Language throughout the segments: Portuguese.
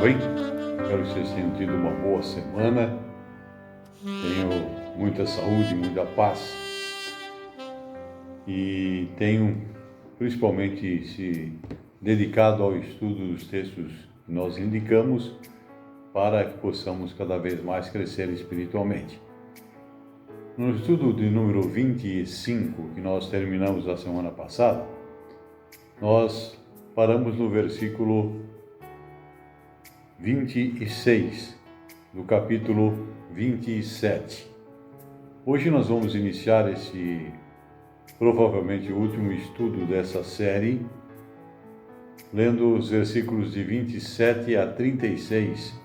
bem? Espero que vocês tenham tido uma boa semana, tenham muita saúde, muita paz e tenham principalmente se dedicado ao estudo dos textos que nós indicamos para que possamos cada vez mais crescer espiritualmente. No estudo de número 25, que nós terminamos a semana passada, nós paramos no versículo 26 do capítulo 27. Hoje nós vamos iniciar provavelmente o último estudo dessa série, lendo os versículos de 27 a 36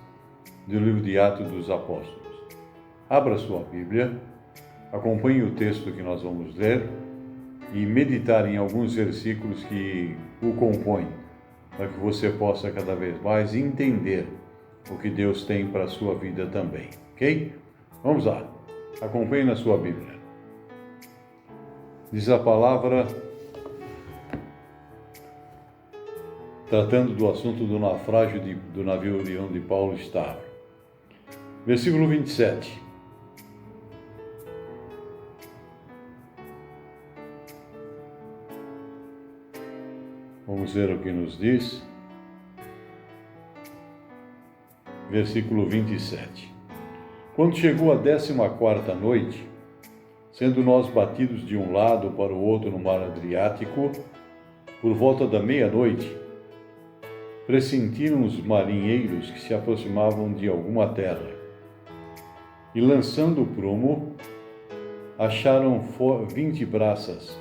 do livro de Atos dos Apóstolos. Abra sua Bíblia, acompanhe o texto que nós vamos ler e meditar em alguns versículos que o compõem, para que você possa cada vez mais entender o que Deus tem para a sua vida também, ok? Vamos lá, acompanhe na sua Bíblia. Diz a palavra, tratando do assunto do naufrágio do navio de onde Paulo estava. Versículo 27. Vamos ver o que nos diz. Versículo 27. Quando chegou a 14ª noite, sendo nós batidos de um lado para o outro no mar Adriático, por volta da meia-noite, pressentiram os marinheiros que se aproximavam de alguma terra. E lançando o prumo, acharam 20 braças,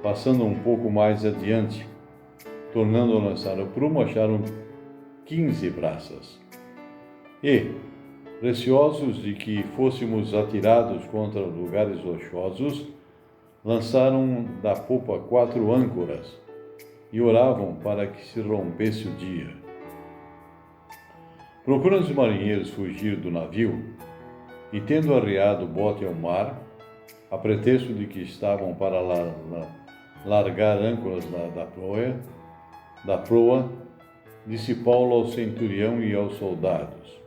passando um pouco mais adiante. Tornando a lançar o prumo, acharam 15 braças. E, receosos de que fôssemos atirados contra lugares rochosos, lançaram da popa 4 âncoras e oravam para que se rompesse o dia. Procurando os marinheiros fugir do navio, e tendo arreado o bote ao mar, a pretexto de que estavam para largar âncoras da proa, disse Paulo ao centurião e aos soldados: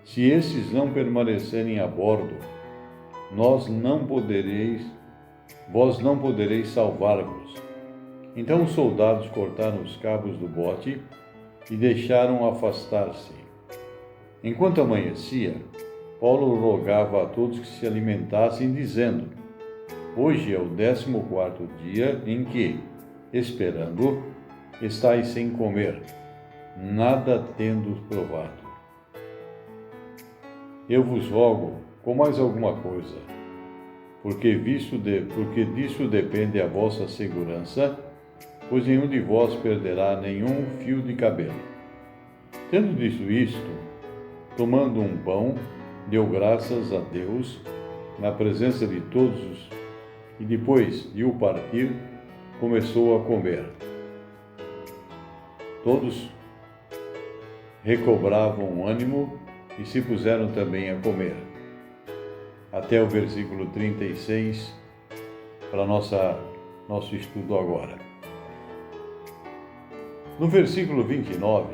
se esses não permanecerem a bordo, vós não podereis salvar-vos. Então os soldados cortaram os cabos do bote e deixaram afastar-se. Enquanto amanhecia, Paulo rogava a todos que se alimentassem, dizendo: hoje é o 14º dia em que, esperando, estáis sem comer, nada tendo provado. Eu vos rogo, comais alguma coisa, porque disso depende a vossa segurança, pois nenhum de vós perderá nenhum fio de cabelo. Tendo dito isto, tomando um pão, deu graças a Deus, na presença de todos, e depois de o partir, começou a comer. Todos recobravam o ânimo e se puseram também a comer. Até o versículo 36, para nosso estudo agora. No versículo 29,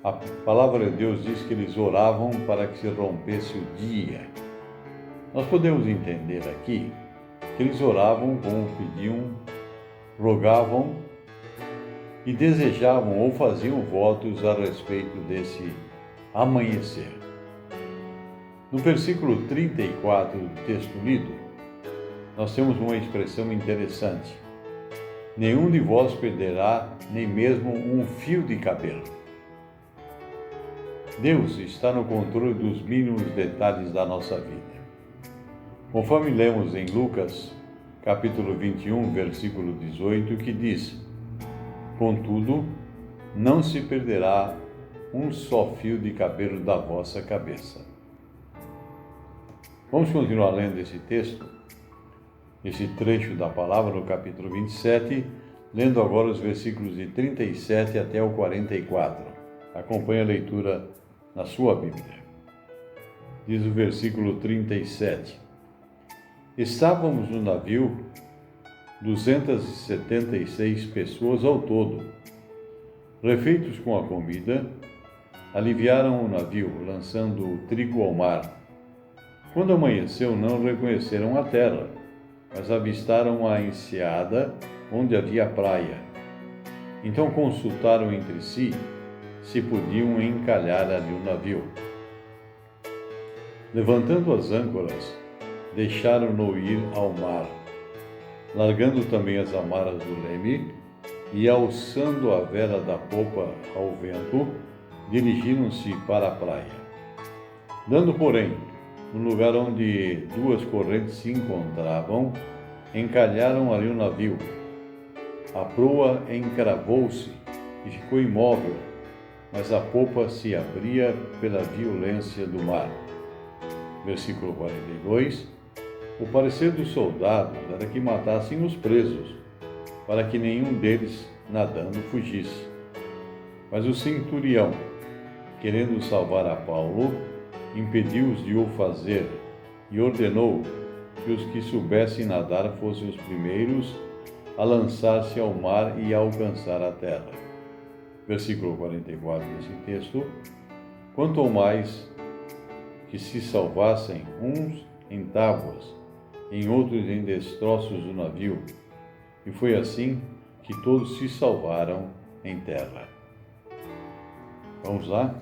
a palavra de Deus diz que eles oravam para que se rompesse o dia. Nós podemos entender aqui que eles oravam como pediam, rogavam e desejavam ou faziam votos a respeito desse amanhecer. No versículo 34 do texto lido, nós temos uma expressão interessante: nenhum de vós perderá nem mesmo um fio de cabelo. Deus está no controle dos mínimos detalhes da nossa vida. Conforme lemos em Lucas, capítulo 21, versículo 18, que diz: contudo, não se perderá um só fio de cabelo da vossa cabeça. Vamos continuar lendo esse texto, esse trecho da palavra no capítulo 27, lendo agora os versículos de 37 até o 44. Acompanhe a leitura na sua Bíblia. Diz o versículo 37. Estávamos no navio 276 pessoas ao todo, refeitos com a comida, aliviaram o navio, lançando o trigo ao mar. Quando amanheceu, não reconheceram a terra, mas avistaram a enseada onde havia praia. Então consultaram entre si se podiam encalhar ali o navio. Levantando as âncoras, deixaram-no ir ao mar, largando também as amarras do leme e, alçando a vela da popa ao vento, dirigiram-se para a praia. Dando, porém, no lugar onde duas correntes se encontravam, encalharam ali o navio. A proa encravou-se e ficou imóvel, mas a popa se abria pela violência do mar. Versículo 42. O parecer dos soldados era que matassem os presos, para que nenhum deles, nadando, fugisse. Mas o centurião, querendo salvar a Paulo, impediu-os de o fazer e ordenou que os que soubessem nadar fossem os primeiros a lançar-se ao mar e a alcançar a terra. Versículo 44 desse texto. Quanto ao mais que se salvassem uns em tábuas, em outros em destroços do navio, e foi assim que todos se salvaram em terra. Vamos lá?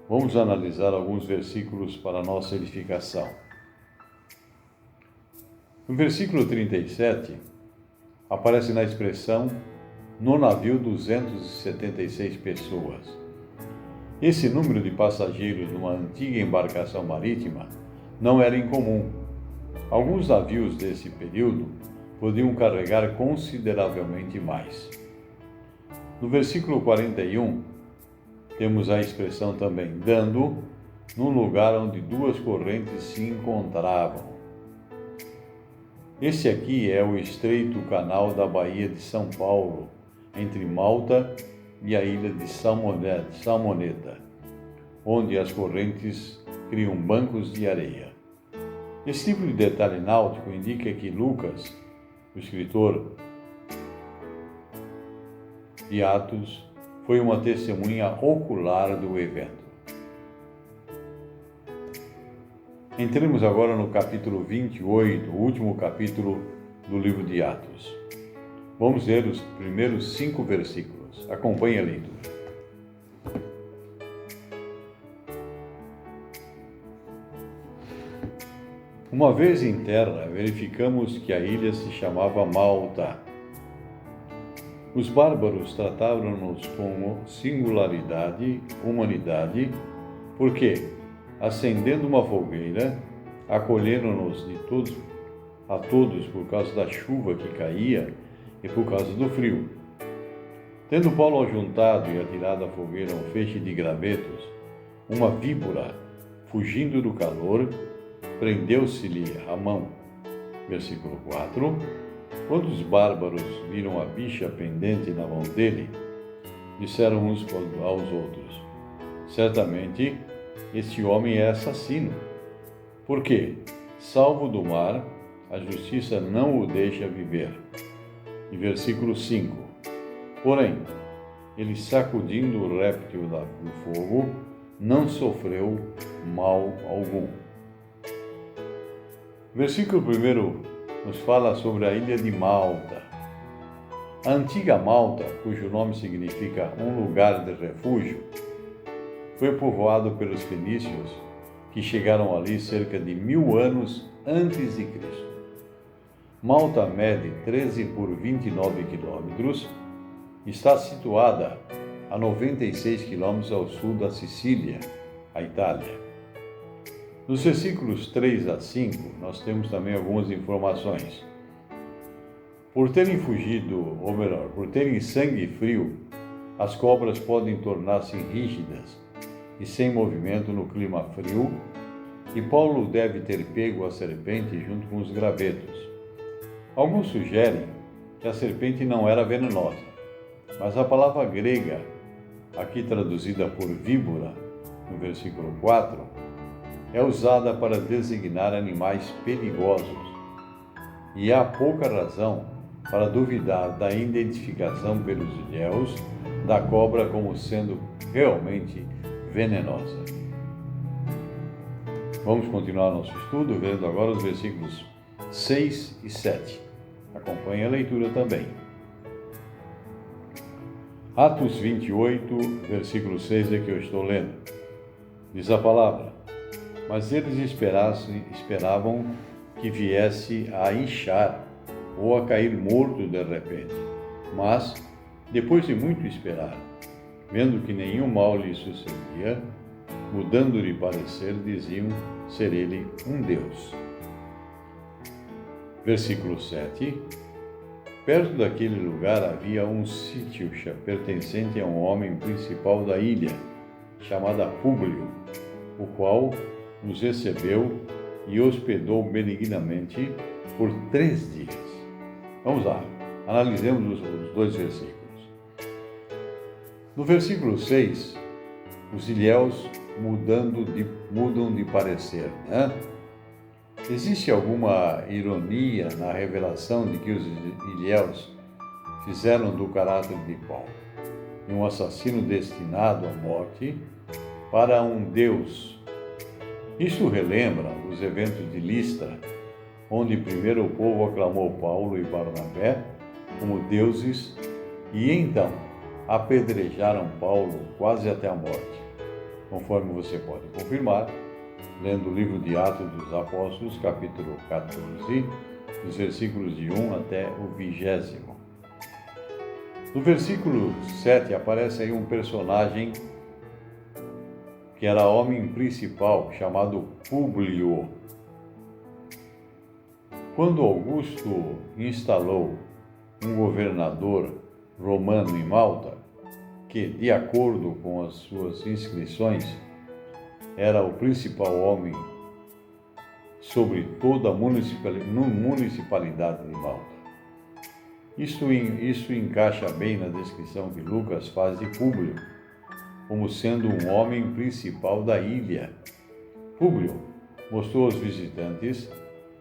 Vamos analisar alguns versículos para a nossa edificação. No versículo 37, aparece na expressão, no navio 276 pessoas. Esse número de passageiros numa antiga embarcação marítima não era incomum. Alguns navios desse período podiam carregar consideravelmente mais. No versículo 41, temos a expressão também, dando, num lugar onde duas correntes se encontravam. Esse aqui é o estreito canal da Baía de São Paulo, entre Malta e a ilha de Salmoneta, onde as correntes criam bancos de areia. Esse tipo de detalhe náutico indica que Lucas, o escritor de Atos, foi uma testemunha ocular do evento. Entremos agora no capítulo 28, o último capítulo do livro de Atos. Vamos ler os primeiros 5 versículos. Acompanhe a leitura. Uma vez em terra, verificamos que a ilha se chamava Malta. Os bárbaros tratavam-nos com singularidade, humanidade, porque, acendendo uma fogueira, acolheram-nos a todos por causa da chuva que caía e por causa do frio. Tendo Paulo ajuntado e atirado à fogueira um feixe de gravetos, uma víbora, fugindo do calor, prendeu-se-lhe a mão. Versículo 4. Quando os bárbaros viram a bicha pendente na mão dele, disseram uns aos outros, certamente este homem é assassino, porque, salvo do mar, a justiça não o deixa viver. E versículo 5. Porém, ele sacudindo o réptil do fogo, não sofreu mal algum. Versículo 1 nos fala sobre a ilha de Malta. A antiga Malta, cujo nome significa um lugar de refúgio, foi povoado pelos fenícios, que chegaram ali cerca de 1000 anos antes de Cristo. Malta mede 13 por 29 quilômetros, está situada a 96 quilômetros ao sul da Sicília, a Itália. Nos versículos 3 a 5, nós temos também algumas informações. Por terem fugido, ou melhor, por terem sangue frio, as cobras podem tornar-se rígidas e sem movimento no clima frio, e Paulo deve ter pego a serpente junto com os gravetos. Alguns sugerem que a serpente não era venenosa, mas a palavra grega, aqui traduzida por víbora, no versículo 4, é usada para designar animais perigosos, e há pouca razão para duvidar da identificação pelos judeus da cobra como sendo realmente venenosa. Vamos continuar nosso estudo vendo agora os versículos 6 e 7. Acompanhe a leitura também. Atos 28, versículo 6 é que eu estou lendo. Diz a palavra: mas eles esperavam que viesse a inchar ou a cair morto de repente. Mas, depois de muito esperar, vendo que nenhum mal lhe sucedia, mudando de parecer, diziam ser ele um Deus. Versículo 7. Perto daquele lugar havia um sítio pertencente a um homem principal da ilha, chamado Públio, o qual nos recebeu e hospedou benignamente por 3 dias. Vamos lá, analisemos os 2 versículos. No versículo 6, os ilhéus mudam de parecer, né? Existe alguma ironia na revelação de que os ilhéus fizeram do caráter de Paulo um assassino destinado à morte para um Deus? Isto relembra os eventos de Listra, onde primeiro o povo aclamou Paulo e Barnabé como deuses e então apedrejaram Paulo quase até a morte, conforme você pode confirmar lendo o livro de Atos dos Apóstolos, capítulo 14, dos versículos de 1 até o 20º. No versículo 7 aparece aí um personagem que era homem principal, chamado Públio. Quando Augusto instalou um governador romano em Malta, que, de acordo com as suas inscrições, era o principal homem sobre toda a municipalidade de Malta. Isso encaixa bem na descrição que Lucas faz de Públio, como sendo um homem principal da ilha. Públio mostrou aos visitantes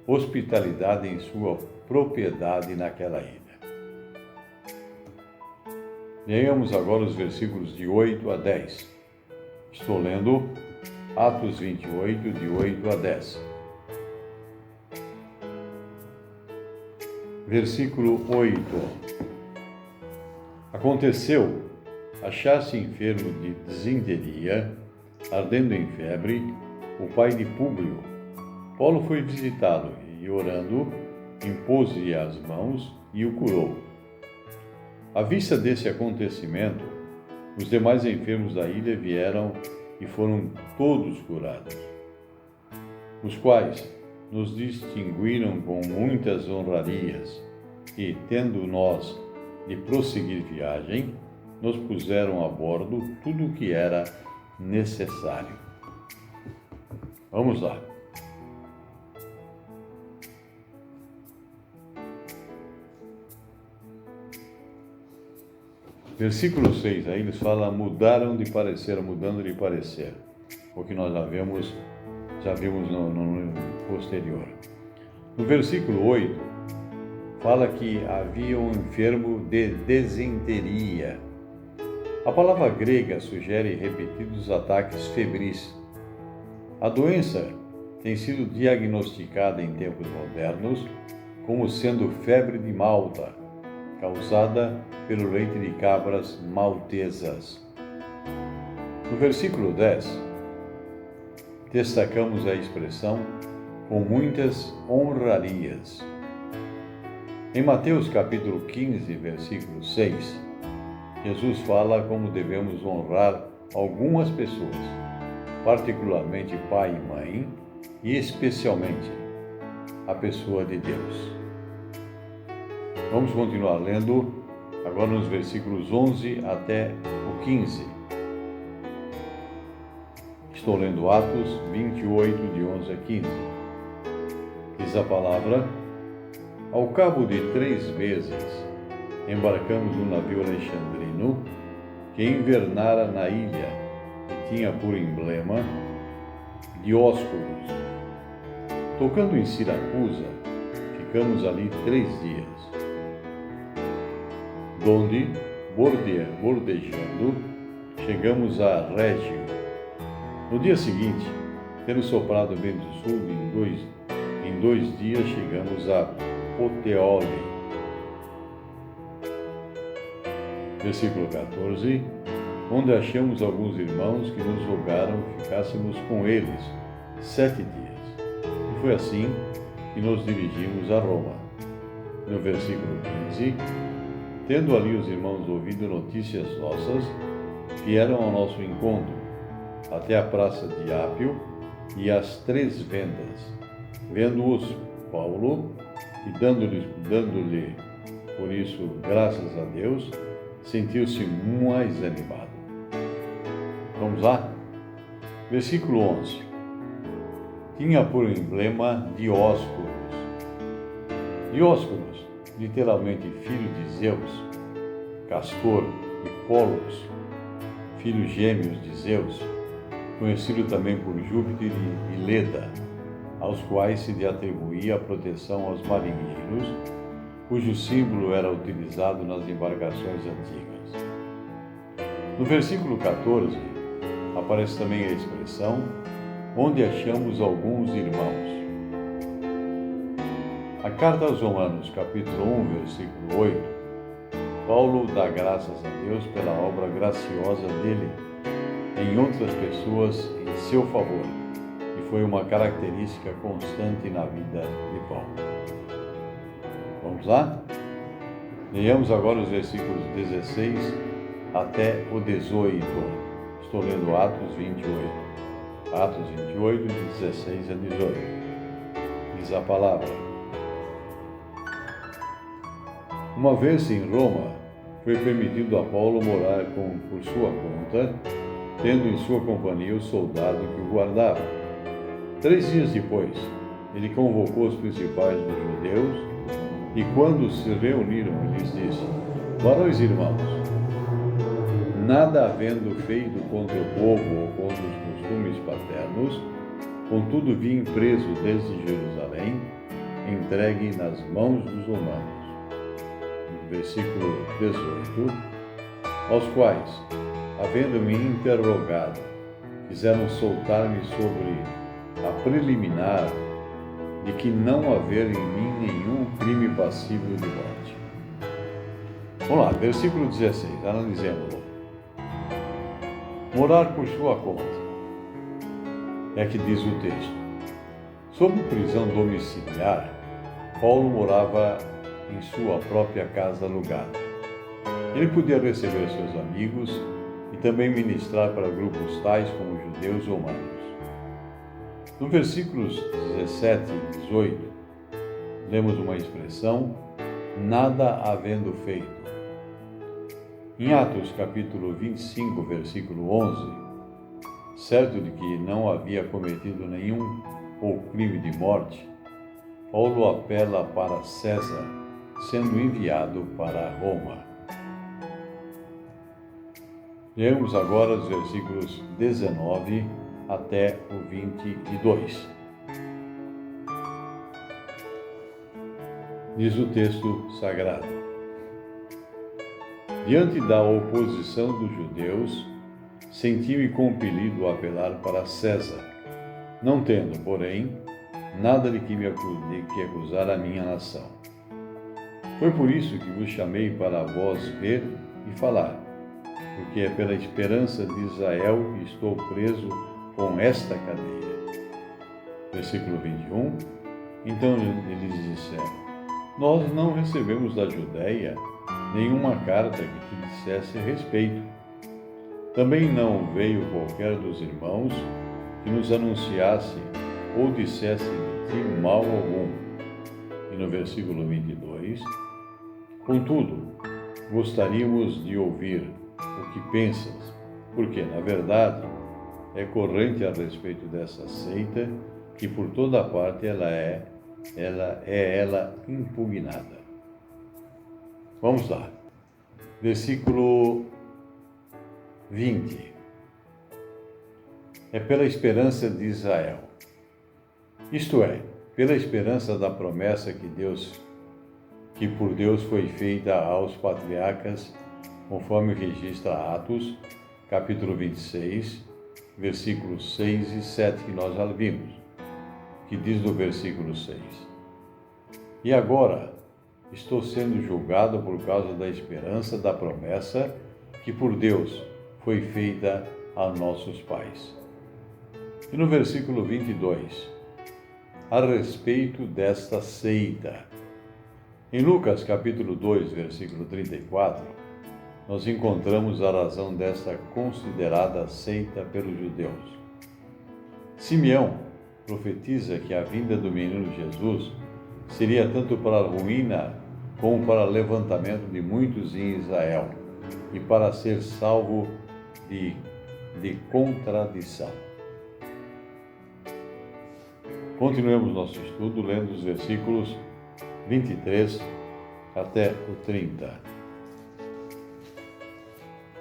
hospitalidade em sua propriedade naquela ilha. Leamos agora os versículos de 8 a 10. Estou lendo Atos 28, de 8 a 10. Versículo 8. Aconteceu achar-se enfermo de disenteria, ardendo em febre, o pai de Públio. Paulo foi visitá-lo e, orando, impôs-lhe as mãos e o curou. À vista desse acontecimento, os demais enfermos da ilha vieram e foram todos curados, os quais nos distinguiram com muitas honrarias e, tendo nós de prosseguir viagem, nos puseram a bordo tudo o que era necessário. Vamos lá. Versículo 6, aí eles falam mudando de parecer, o que nós já vimos no posterior. No versículo 8, fala que havia um enfermo de desenteria. A palavra grega sugere repetidos ataques febris. A doença tem sido diagnosticada em tempos modernos como sendo febre de Malta, causada pelo leite de cabras maltesas. No versículo 10, destacamos a expressão com muitas honrarias. Em Mateus capítulo 15, versículo 6, Jesus fala como devemos honrar algumas pessoas, particularmente pai e mãe, e especialmente a pessoa de Deus. Vamos continuar lendo agora nos versículos 11 até o 15. Estou lendo Atos 28, de 11 a 15. Diz a palavra: ao cabo de 3 meses, embarcamos no navio alexandrino que invernara na ilha e tinha por emblema Dióscuros. Tocando em Siracusa, ficamos ali 3 dias, donde bordejando, chegamos a Régio. No dia seguinte, tendo soprado vento sul, em dois dias chegamos a Puteoli. Versículo 14, onde achamos alguns irmãos que nos rogaram que ficássemos com eles 7 dias. E foi assim que nos dirigimos a Roma. No versículo 15, tendo ali os irmãos ouvido notícias nossas, vieram ao nosso encontro, até a praça de Ápio e as 3 vendas. Vendo-os Paulo, e dando-lhe por isso graças a Deus, sentiu-se mais animado. Vamos lá? Versículo 11. Tinha por emblema Dióscuros. Dióscuros, literalmente filho de Zeus, Castor e Pollux, filhos gêmeos de Zeus, conhecido também por Júpiter e Leda, aos quais se lhe atribuía a proteção aos marinheiros, cujo símbolo era utilizado nas embarcações antigas. No versículo 14, aparece também a expressão onde achamos alguns irmãos. A carta aos Romanos, capítulo 1, versículo 8, Paulo dá graças a Deus pela obra graciosa dele em outras pessoas em seu favor, e foi uma característica constante na vida de Paulo. Vamos lá? Leiamos agora os versículos 16 até o 18. Estou lendo Atos 28. Atos 28, de 16 a 18. Diz a palavra. Uma vez em Roma, foi permitido a Paulo morar por sua conta, tendo em sua companhia o soldado que o guardava. 3 dias depois, ele convocou os principais dos judeus, e quando se reuniram, lhes disse: varões irmãos, nada havendo feito contra o povo ou contra os costumes paternos, contudo vim preso desde Jerusalém, entregue nas mãos dos romanos. Versículo 18, aos quais, havendo-me interrogado, quiseram soltar-me sobre a preliminar de que não haver em mim nenhum crime passível de morte. Vamos lá, versículo 16, analisemos-lo. Morar por sua conta. É que diz o texto. Sob prisão domiciliar, Paulo morava em sua própria casa alugada. Ele podia receber seus amigos e também ministrar para grupos tais como judeus romanos. No versículos 17 e 18, lemos uma expressão, nada havendo feito. Em Atos, capítulo 25, versículo 11, certo de que não havia cometido nenhum ou crime de morte, Paulo apela para César, sendo enviado para Roma. Lemos agora os versículos 19 até o 22. Diz o texto sagrado. Diante da oposição dos judeus, senti-me compelido a apelar para César, não tendo, porém, nada de que acusar a minha nação. Foi por isso que vos chamei para vós ver e falar, porque é pela esperança de Israel que estou preso com esta cadeia. Versículo 21. Então eles disseram: nós não recebemos da Judéia nenhuma carta que te dissesse respeito. Também não veio qualquer dos irmãos que nos anunciasse ou dissesse de ti mal algum. E no versículo 22, contudo, gostaríamos de ouvir o que pensas, porque, na verdade, é corrente a respeito dessa seita que por toda parte ela é impugnada. Vamos lá. Versículo 20. É pela esperança de Israel. Isto é, pela esperança da promessa que por Deus foi feita aos patriarcas, conforme registra Atos, capítulo 26, versículos 6 e 7, que nós já vimos, que diz no versículo 6: E agora estou sendo julgado por causa da esperança da promessa que por Deus foi feita a nossos pais. E no versículo 22, a respeito desta seita. Em Lucas capítulo 2, versículo 34, nós encontramos a razão desta considerada seita pelos judeus. Simeão profetiza que a vinda do menino Jesus seria tanto para a ruína como para o levantamento de muitos em Israel e para ser salvo de contradição. Continuemos nosso estudo lendo os versículos 23 até o 30.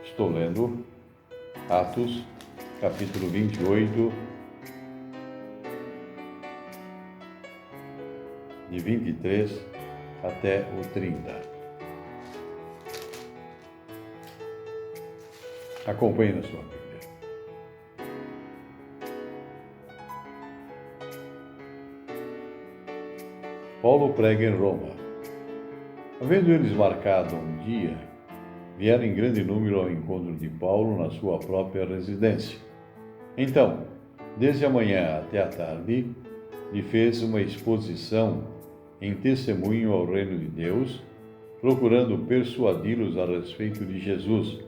Estou lendo Atos, capítulo 28, de 23 até o 30. Acompanhe na sua Bíblia. Paulo prega em Roma. Havendo eles marcado um dia, vieram em grande número ao encontro de Paulo na sua própria residência. Então, desde a manhã até a tarde, lhe fez uma exposição em testemunho ao reino de Deus, procurando persuadi-los a respeito de Jesus,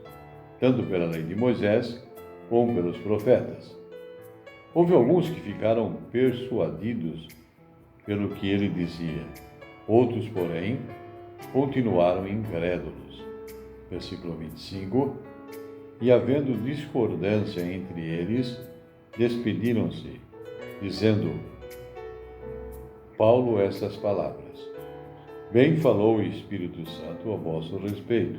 tanto pela lei de Moisés como pelos profetas. Houve alguns que ficaram persuadidos pelo que ele dizia. Outros, porém, continuaram incrédulos. Versículo 25. E havendo discordância entre eles, despediram-se, dizendo Paulo estas palavras: Bem falou o Espírito Santo a vosso respeito,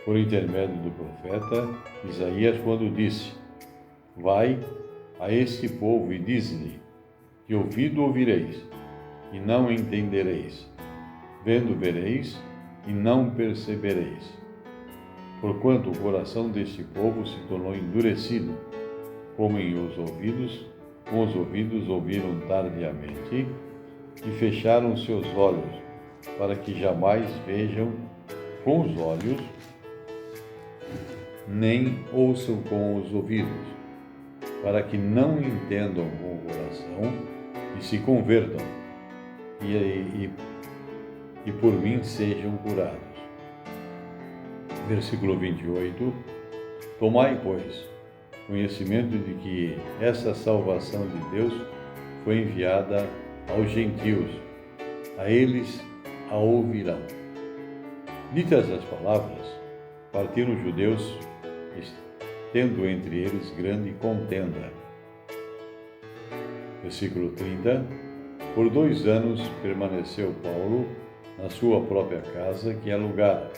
por intermédio do profeta Isaías, quando disse: Vai a este povo e diz-lhe: De ouvido ouvireis, e não entendereis, vendo vereis, e não percebereis. Porquanto o coração deste povo se tornou endurecido, como em os ouvidos, com os ouvidos ouviram tardiamente, e fecharam seus olhos, para que jamais vejam com os olhos, nem ouçam com os ouvidos, para que não entendam com o coração e se convertam, e por mim sejam curados. Versículo 28. Tomai, pois, conhecimento de que essa salvação de Deus foi enviada aos gentios, a eles a ouvirão. Ditas as palavras, partiram os judeus, tendo entre eles grande contenda. Versículo 30. Por 2 anos permaneceu Paulo na sua própria casa que alugara,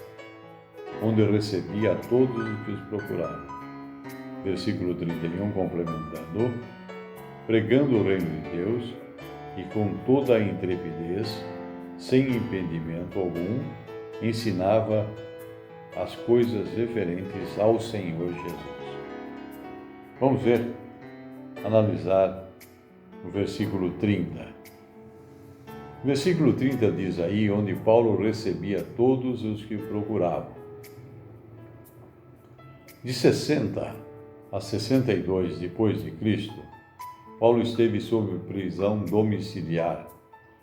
onde recebia a todos os que os procuravam. Versículo 31, complementando, pregando o reino de Deus e com toda a intrepidez, sem impedimento algum, ensinava as coisas referentes ao Senhor Jesus. Vamos ver, analisar o versículo 30. O versículo 30 diz aí, onde Paulo recebia todos os que o procuravam. De 60 a 62 depois de Cristo, Paulo esteve sob prisão domiciliar,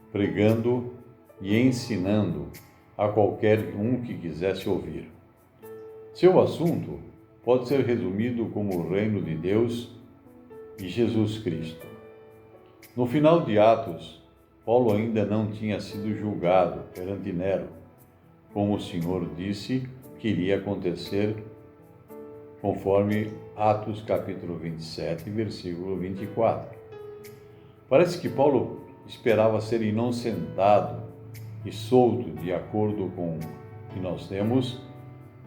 pregando e ensinando a qualquer um que quisesse ouvir. Seu assunto pode ser resumido como o reino de Deus e Jesus Cristo. No final de Atos, Paulo ainda não tinha sido julgado perante Nero, como o Senhor disse que iria acontecer, conforme Atos capítulo 27, versículo 24. Parece que Paulo esperava ser inocentado e solto, de acordo com o que nós temos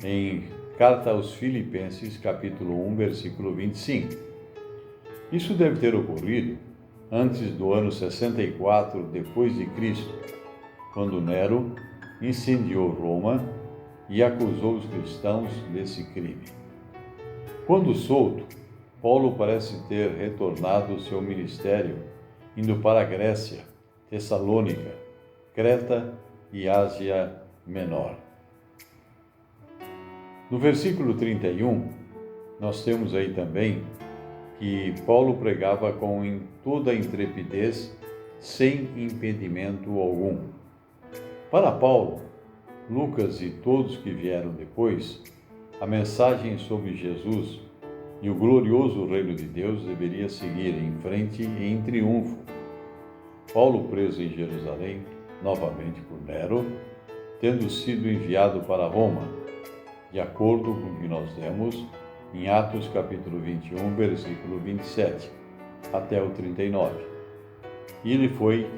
em Carta aos Filipenses, capítulo 1, versículo 25. Isso deve ter ocorrido antes do ano 64 depois de Cristo, quando Nero incendiou Roma e acusou os cristãos desse crime. Quando solto, Paulo parece ter retornado ao seu ministério, indo para a Grécia, Tessalônica, Creta e Ásia Menor. No versículo 31, nós temos aí também que Paulo pregava com toda a intrepidez, sem impedimento algum. Para Paulo, Lucas e todos que vieram depois, a mensagem sobre Jesus e o glorioso reino de Deus deveria seguir em frente e em triunfo. Paulo, preso em Jerusalém, novamente por Nero, tendo sido enviado para Roma, de acordo com o que nós lemos em Atos capítulo 21, versículo 27, até o 39. E ele foi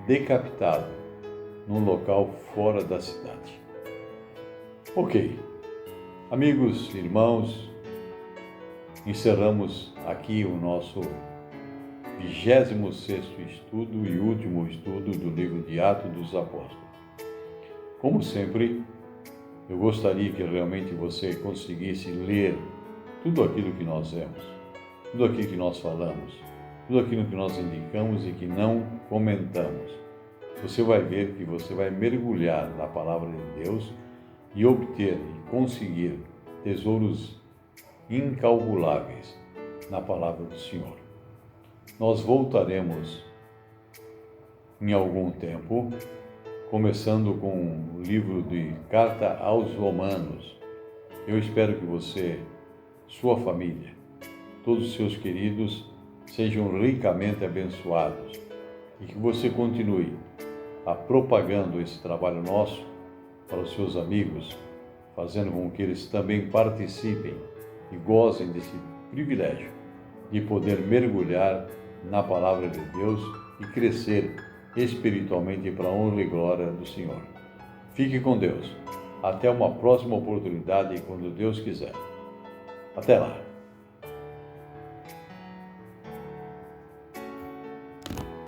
decapitado num local fora da cidade. Ok, amigos, irmãos, encerramos aqui o nosso 26º estudo e último estudo do livro de Atos dos Apóstolos. Como sempre, eu gostaria que realmente você conseguisse ler tudo aquilo que nós vemos, tudo aquilo que nós falamos, tudo aquilo que nós indicamos e que não comentamos. Você vai ver que você vai mergulhar na palavra de Deus e obter e conseguir tesouros incalculáveis na palavra do Senhor. Nós voltaremos em algum tempo, começando com o livro de Carta aos Romanos. Eu espero que você, sua família, todos os seus queridos sejam ricamente abençoados e que você continue propagando esse trabalho nosso para os seus amigos, fazendo com que eles também participem e gozem desse privilégio de poder mergulhar na palavra de Deus e crescer espiritualmente para a honra e glória do Senhor. Fique com Deus. Até uma próxima oportunidade, quando Deus quiser. Até lá.